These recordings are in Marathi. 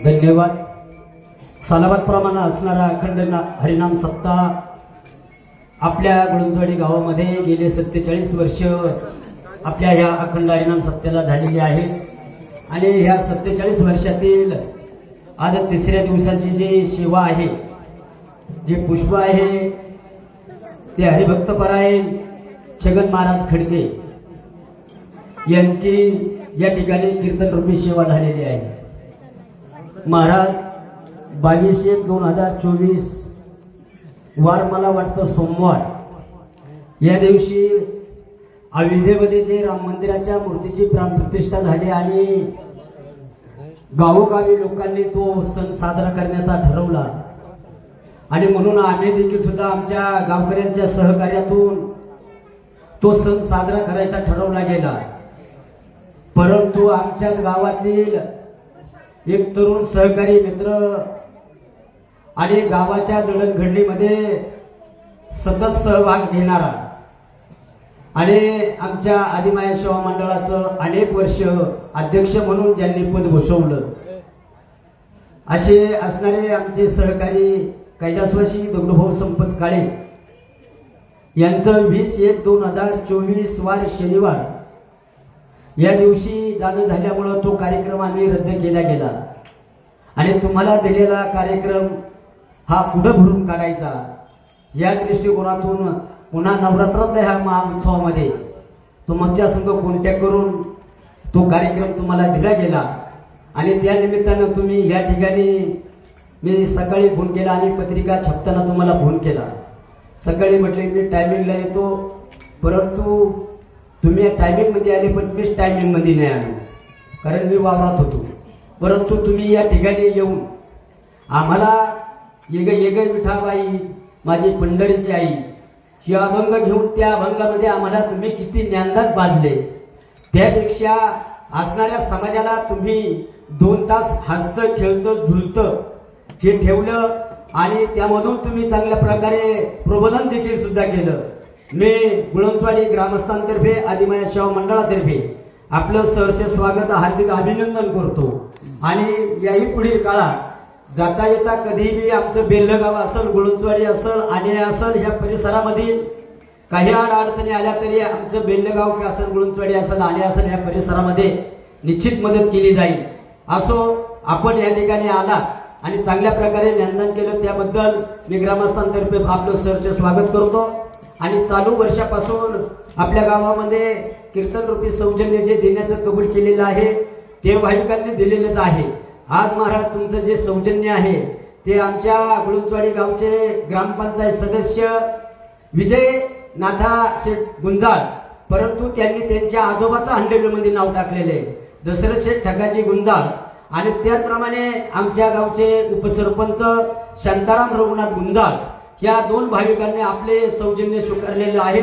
धन्यवाद. सालाबाद प्रमाणे असणारा अखंड हरिनाम सप्ताह आपल्या गुळंजवाडी गावामध्ये गेले 47 वर्ष आपल्या ह्या अखंड हरिनाम सप्त्याला झालेली आहे. आणि ह्या 47 वर्षातील आज तिसऱ्या दिवसाची जी सेवा आहे, जे पुष्प आहे, ते हरिभक्तपरायण छगन महाराज खडके यांची या ठिकाणी कीर्तन रूपी सेवा झालेली आहे. महाराज 22/1/2024 वार मला वाटतं सोमवार या दिवशी अयोध्येमध्ये जे राम मंदिराच्या मूर्तीची प्राणप्रतिष्ठा झाली आणि गावोगावी लोकांनी तो सण साजरा करण्याचा ठरवला. आणि म्हणून आम्ही देखील सुद्धा आमच्या गावकऱ्यांच्या सहकार्यातून तो सण साजरा करायचा ठरवला गेला. परंतु आमच्याच गावातील एक तरुण सहकारी मित्र आणि गावाच्या जडणघडणीमध्ये सतत सहभाग घेणारा आणि आमच्या आदिमाया सेवा मंडळाचं अनेक वर्ष अध्यक्ष म्हणून ज्यांनी पद भूषवलं असे असणारे आमचे सहकारी कैलासवासी दगडूभाऊ संपत काळे यांचं 20/1/2024 वार शनिवार या दिवशी जाणं झाल्यामुळं तो कार्यक्रम आम्ही रद्द केला गेला. आणि तुम्हाला दिलेला कार्यक्रम हा पुढे भरून काढायचा या दृष्टिकोनातून पुन्हा नवरात्रातल्या ह्या महाउत्सवामध्ये तुमच्या संघ कॉन्टॅक्ट करून तो कार्यक्रम तुम्हाला दिला गेला. आणि त्या निमित्तानं तुम्ही या ठिकाणी मी सकाळी फोन केला आणि पत्रिका छापताना तुम्हाला फोन केला. सकाळी म्हटले मी टायमिंगला येतो, परंतु तुम्ही टायमिंगमध्ये आले पण मीच टायमिंगमध्ये नाही आलो. कारण मी वावरात होतो. परंतु तुम्ही या ठिकाणी येऊन आम्हाला येग विठाबाई माझी पंढरीची आई ही अभंग घेऊन त्या अभंगामध्ये आम्हाला तुम्ही किती ज्ञानदान बांधले. त्यापेक्षा असणाऱ्या समाजाला तुम्ही 2 तास हसतं खेळतं झुलतं हे ठेवलं आणि त्यामधून तुम्ही चांगल्या प्रकारे प्रबोधन देखील सुद्धा केलं. मी गुळंचवाडी ग्रामस्थांतर्फे आदिमाया सेवा मंडळातर्फे आपलं सहर्ष स्वागत हार्दिक अभिनंदन करतो. आणि याही पुढील काळात जाता येता कधीही आमचं बेल्लं गाव असेल, गुळंचवाडी असेल, आणि असेल ह्या परिसरामध्ये काही अडचणी आल्या तरी आमचं बेल्लगाव असेल, गुळंचवाडी असेल, आणि असेल ह्या परिसरामध्ये निश्चित मदत केली जाईल. असो आपण या ठिकाणी आला आणि चांगल्या प्रकारे ज्ञानदान केलं त्याबद्दल मी ग्रामस्थांतर्फे आपलं सहर्ष स्वागत करतो. आणि चालू वर्षापासून आपल्या गावामध्ये कीर्तन रूपी सौजन्य जे देण्याचं कबूल केलेलं आहे ते भाविकांनी दिलेलंच आहे. आज महाराज तुमचं जे सौजन्य आहे ते आमच्या गुळंचवाडी गावचे ग्रामपंचायत सदस्य विजय नाथा शेठ गुंजाळ, परंतु त्यांनी त्यांच्या आजोबाचं हंडेलमध्ये नाव टाकलेलं आहे दशरथ शेठ ठकाजी गुंजाळ. आणि त्याचप्रमाणे आमच्या गावचे उपसरपंच शांताराम रघुनाथ गुंजाळ या 2 भाविकांनी आपले सौजन्य स्वीकारलेले आहे.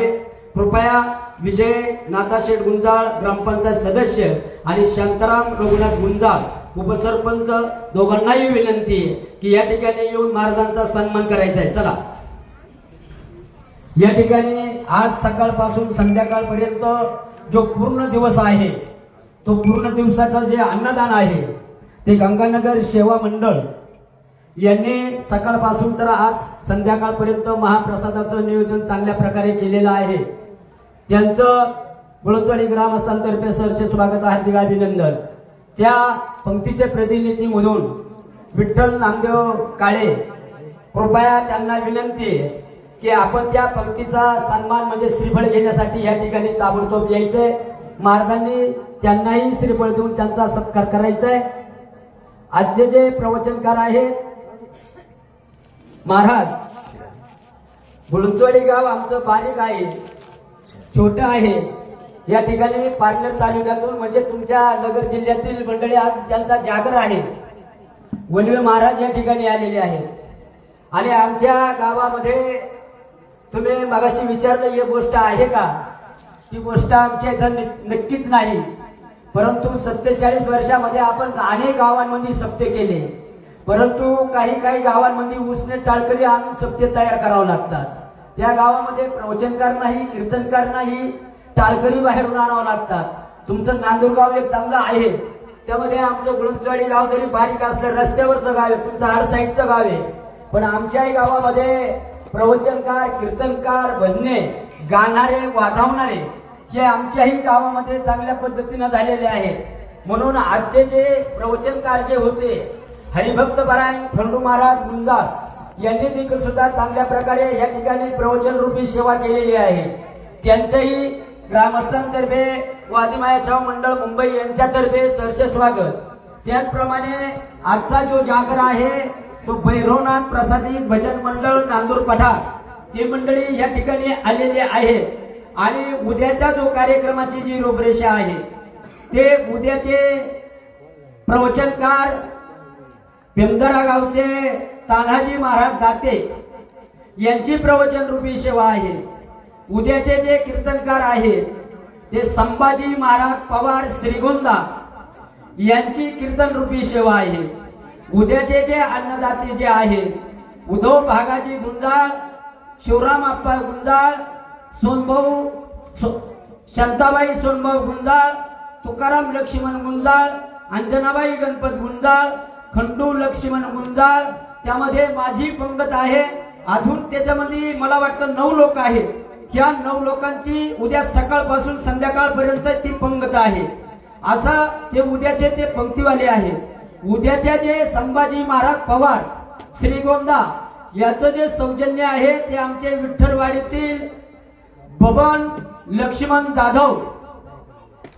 कृपया विजय नाथाशेठ गुंजाळ ग्रामपंचायत सदस्य आणि शांताराम रघुनाथ गुंजाळ उपसरपंच दोघांनाही विनंती आहे की या ठिकाणी येऊन महाराजांचा सन्मान करायचा आहे. चला या ठिकाणी आज सकाळपासून संध्याकाळपर्यंत जो पूर्ण दिवस आहे तो पूर्ण दिवसाचा जे अन्नदान आहे ते गंगानगर सेवा मंडळ यांनी सकाळपासून तर आज संध्याकाळपर्यंत महाप्रसादाचं नियोजन चांगल्या प्रकारे केलेलं आहे. त्यांचं गुळंचवाडी ग्रामस्थांतर्फे सहर्ष स्वागत हार्दिक अभिनंदन. त्या पंक्तीचे प्रतिनिधी म्हणून विठ्ठल नामदेव काळे, कृपया त्यांना विनंती आहे की आपण त्या पंक्तीचा सन्मान म्हणजे श्रीफळ घेण्यासाठी या ठिकाणी ताबडतोब यायचंय. महाराजांनी त्यांनाही श्रीफळ देऊन त्यांचा सत्कार करायचा आहे. आजचे जे प्रवचनकार आहेत महाराज, गुळंचवाडी गाव आमचं बारीक आहे, छोटं आहे. या ठिकाणी पारनेर तालुक्यातून म्हणजे तुमच्या नगर जिल्ह्यातील मंडळी आज त्यांचा जागर आहे. वल्वे महाराज या ठिकाणी आलेले आहेत. आणि आमच्या गावामध्ये तुम्ही मगाशी विचारलं ही गोष्ट आहे का, ती गोष्ट आमच्या इथं नक्कीच नाही. परंतु 47 वर्षामध्ये आपण अनेक गावांमध्ये सप्ते केले, परंतु काही गावांमध्ये उसने टाळकरी आणून सप्ते तयार करावं लागतात. त्या गावामध्ये प्रवचनकार नाही, कीर्तनकार नाही, टाळकरी बाहेरून आणावं लागतात. तुमचं नांदूरगाव एक चांगलं आहे, त्यामध्ये आमचं गुळंचवाडी गाव जरी बारीक असलं रस्त्यावरचं गाव आहे, तुमचं आड साईडचं गाव आहे, पण आमच्याही गावामध्ये प्रवचनकार, कीर्तनकार, भजने गाणारे, वाजवणारे हे आमच्याही गावामध्ये चांगल्या पद्धतीनं झालेले आहेत. म्हणून आजचे जे प्रवचनकार जे होते हरिभक्त परायण खंडू महाराज गुंजाळ यांनी देखील सुद्धा चांगल्या प्रकारे या ठिकाणी प्रवचन रूपी सेवा केलेली आहे. त्यांचंही ग्रामस्थांतर्फे व आदिमाया सेवा मंडळ मुंबई यांच्यातर्फे सहर्ष स्वागत. त्याचप्रमाणे आजचा जो जागर आहे तो भैरवनाथ प्रसादी भजन मंडळ नांदूर पठार ते मंडळी या ठिकाणी आलेले आहेत. आणि उद्याच्या जो कार्यक्रमाची जी रूपरेषा आहे ते उद्याचे प्रवचनकार पेमदरा गावचे तान्हाजी महाराज दाते यांची प्रवचन रूपी सेवा आहे. उद्याचे जे कीर्तनकार आहेत ते संभाजी महाराज पवार श्रीगोंदा यांची कीर्तन रूपी सेवा आहे. उद्याचे जे अन्नदाते जे आहेत उद्धव भागाजी गुंजाळ, शिवराम आप्पा गुंजाळ, सोनभाऊ शांताबाई सोनभाऊ गुंजाळ, तुकाराम लक्ष्मण गुंजाळ, अंजनाबाई गणपत गुंजाळ, खंडू लक्ष्मण गुंजाळ, त्यामध्ये माझी पंगत आहे. अजून त्याच्यामध्ये मला वाटतं 9 लोक आहेत. ह्या 9 लोकांची उद्या सकाळपासून संध्याकाळपर्यंत ती पंगत आहे. असं ते उद्याचे ते पंक्तीवाले आहेत. उद्याचे जे संभाजी महाराज पवार श्रीगोंदा याचं जे सौजन्य आहे ते आमचे विठ्ठलवाडीतील बबन लक्ष्मण जाधव,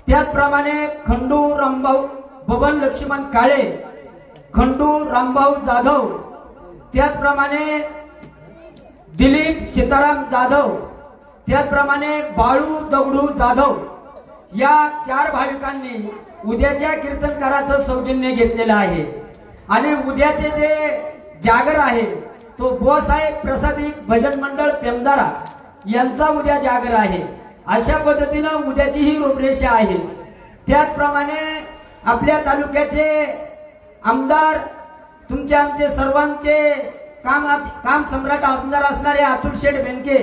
त्याचप्रमाणे खंडू रामभाऊ बबन लक्ष्मण काळे, खंडू रामभाऊ जाधव, त्याचप्रमाणे दिलीप सीताराम जाधव, त्याचप्रमाणे बाळू दगडू जाधव या 4 भाविकांनी उद्याच्या कीर्तनकाराचं सौजन्य घेतलेलं आहे आणि उद्याचे जे जागर आहे तो बोसाहेब प्रसादिक भजन मंडळ पेमदारा यांचा उद्या जागर आहे. अशा पद्धतीनं उद्याची ही रूपरेषा आहे. त्याचप्रमाणे आपल्या तालुक्याचे आमदार तुमच्या आमचे सर्वांचे काम सम्राट आमदार असणारे अतुल शेठ बेनके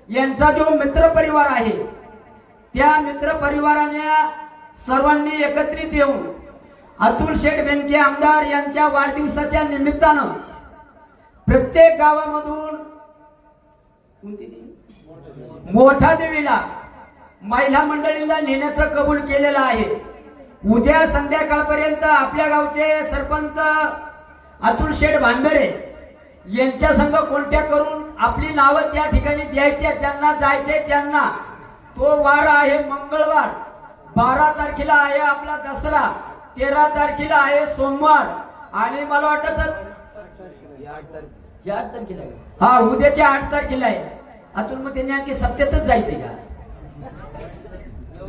यांचा जो मित्र परिवार आहे त्या मित्र परिवाराने सर्वांनी एकत्रित येऊन अतुल शेठ बेनके आमदार यांच्या वाढदिवसाच्या निमित्तानं प्रत्येक गावामधून मोठा देवीला महिला मंडळींना नेण्याचं कबूल केलेलं आहे. उद्या संध्याकाळपर्यंत आपल्या गावचे सरपंच अतुल शेठ भांबेरे यांच्या संघ कोणत्या करून आपली नावं त्या ठिकाणी द्यायची. ज्यांना जायचे त्यांना तो वार आहे मंगळवार. 12 तारखेला आहे आपला दसरा, 13 तारखेला आहे सोमवार आणि मला वाटत 8 तारखेला हा उद्याच्या 8 तारखेला आहे. अतुल मग त्यांनी आणखी सप्त्यातच जायचंय का?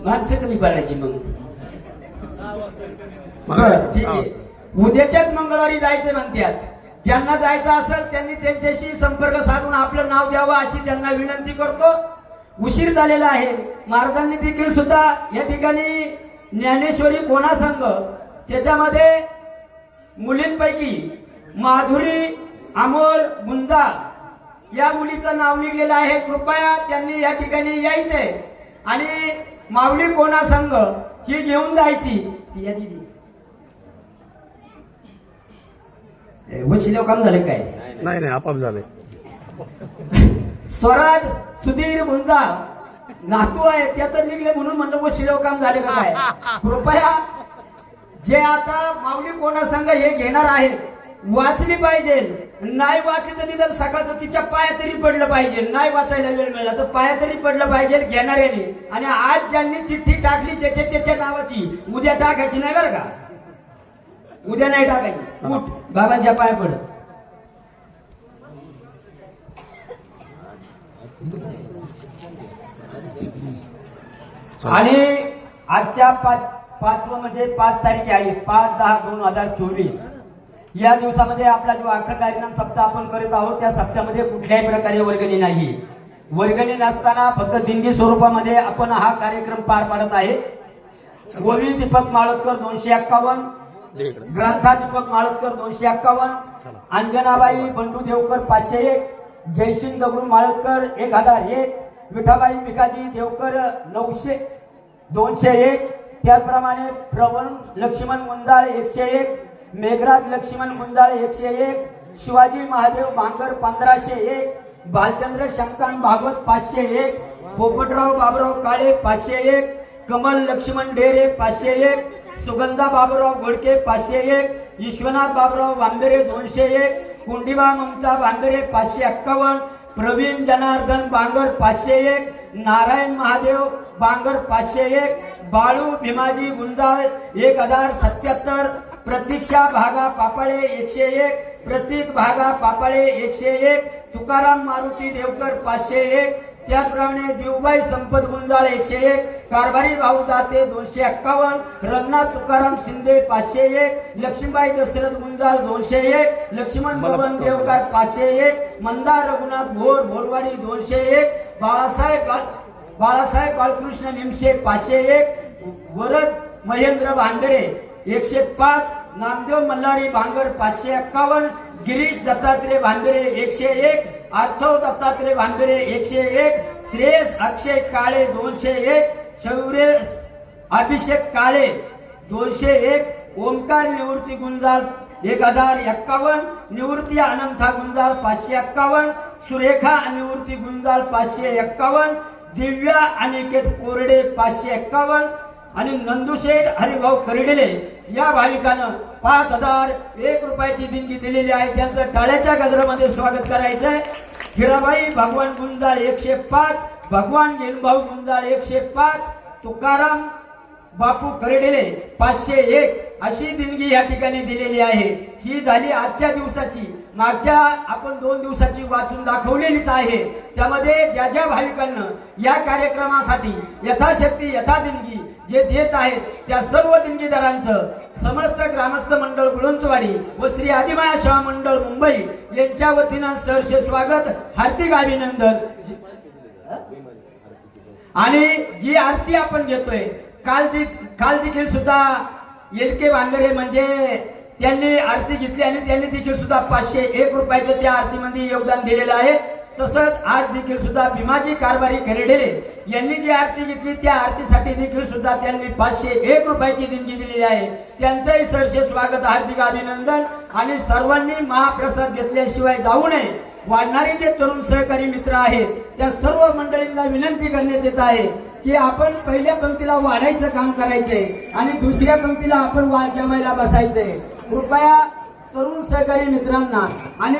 माणसं कमी पडायची मग ठीक आहे. उद्याच्याच मंगळवारी जायचे म्हणतात. ज्यांना जायचं असेल त्यांनी त्यांच्याशी संपर्क साधून आपलं नाव द्यावं अशी त्यांना विनंती करतो. उशीर झालेला आहे. महाराजांनी देखील सुद्धा या ठिकाणी ज्ञानेश्वरी कोणा संघ त्याच्यामध्ये मुलींपैकी माधुरी अमोल गुंजाळ या मुलीचं नाव निघलेलं आहे. कृपया त्यांनी या ठिकाणी यायचंय आणि माऊली कोणा संघ ही घेऊन जायची. ती या दिदी वशिले काम झाले काय? नाही नाही आपाप झाले. स्वराज सुधीर गुंजाळ नातू आहे त्याचं निघले म्हणून म्हणलं वशिले काम झाले का काय? कृपया जे आता माऊली कोणा संघ हे घेणार आहे वाचली पाहिजे. नाही वाचली तर निदान सकाळचं तिच्या पाया तरी पडलं पाहिजे. नाही वाचायला वेळ मिळाला तर पाया तरी पडलं पाहिजे घेणाऱ्याने. आणि आज ज्यांनी चिठ्ठी टाकली ज्याच्या त्याच्या नावाची उद्या टाकायची नाही बरं का. उद्या नाही टाकायची. उठ बाबांच्या पाया पडत. आणि आजच्या 5 म्हणजे 5 तारीख आहे 5/10/2024 या दिवसामध्ये आपला जो अखंड हरिनाम सप्ताह आपण करीत आहोत त्या सप्त्यामध्ये कुठल्याही प्रकारे वर्गणी नाही. वर्गणी नसताना फक्त दिंडी स्वरूपामध्ये आपण हा कार्यक्रम पार पाडत आहे. गोवी दीपक माळोदकर 251, ग्रंथा दीपक माळोदकर 251, अंजनाबाई बंडू देवकर 501, जयसिंग दगडू माळोदकर 1001, विठाबाई भिकाजी देवकर 201, त्याप्रमाणे प्रवण लक्ष्मण गुंजाळ 101, मेघराज लक्ष्मण गुंजाळ 101, शिवाजी महादेव बांगर 1501, भालचंद्र शंकांत भागवत 501, पोपटराव बाबुराव काळे 501, कमल लक्ष्मण डेरे 501, सुगंधा बाबुराव गोडके 501, विश्वनाथ बाबुराव बांबेरे 201, कुंडीबा ममता बांबेरे 551, प्रवीण जनार्दन बांगर 501, नारायण महादेव बांगर 501, बाळू भीमाजी गुंजाळ 1077, प्रतीक्षा भागा पापाळे 101, प्रतीक भागा पापाळे 101, तुकाराम मारुती देवकर 501, त्याचप्रमाणे देवबाई संपत गुंजाळ 101, कारभारी भाऊ दाते 251, रंगनाथ तुकाराम शिंदे 501, लक्ष्मीबाई दशरथ गुंजाळ 201, लक्ष्मण बबन देवकर 501, मंदार रघुनाथ भोर भोरवाडी 201, बाळासाहेब बाळकृष्ण निमशे 501, वरद महेंद्र भांगरे 105, नामदेव मल्हारी भांगर 551, गिरीश दत्तात्रय भांगरे 101, आर्थव दत्तात्रय भांगरे 101, श्रेयस अक्षय काळे 201, शौर्य अभिषेक काळे 201, ओंकार निवृत्ती गुंजाळ 1051, निवृत्ती अनंता गुंजाळ 551, सुरेखा निवृत्ती गुंजाळ 551, दिव्या अनिकेत कोरडे 551 आणि नंदुशेठ हरिभाऊ करडेले या भाविकानं 5001 रुपयाची देणगी दिलेली आहे. त्यांचं टाळ्याच्या गजरामध्ये स्वागत करायचंय. हिराबाई भगवान गुंजाळ 105, भगवान गेलभाऊ गुंजाळ 105, तुकाराम बापू करडेले 501 अशी देणगी या ठिकाणी दिलेली आहे. ही झाली आजच्या दिवसाची. मागच्या आपण 2 दिवसाची वाचून दाखवलेलीच आहे. त्यामध्ये ज्या ज्या भाविकांना या कार्यक्रमासाठी यथाशक्ती यथा देणगी जे देत आहेत त्या सर्व देणगीदारांचं समस्त ग्रामस्थ मंडळ गुळंचवाडी व श्री आदिमाया सेवा मंडळ मुंबई यांच्या वतीनं सहर्ष स्वागत, हार्दिक अभिनंदन। आणि जी आरती आपण घेतोय काल देखील सुद्धा एल.के. भांगरे म्हणजे त्यांनी आरती घेतली आणि त्यांनी देखील सुद्धा 501 रुपयाचं त्या आरतीमध्ये योगदान दिलेलं आहे। तसंच आज देखील सुद्धा भीमाजी कारभारी खरेडेरे यांनी जी आरती घेतली त्या आरतीसाठी देखील सुद्धा त्यांनी 501 रुपयाची देणगी दिलेली आहे। त्यांचंही सहर्ष स्वागत, हार्दिक अभिनंदन। आणि सर्वांनी महाप्रसाद घेतल्याशिवाय जाऊ नये। वाढणारे जे तरुण सहकारी मित्र आहेत त्या सर्व मंडळींना विनंती करण्यात येत आहे की आपण पहिल्या पंक्तीला वाढायचं काम करायचंय आणि दुसऱ्या पंक्तीला आपण वाढ जमायला बसायचंय। कृपया तरुण सहकारी मित्रांना आणि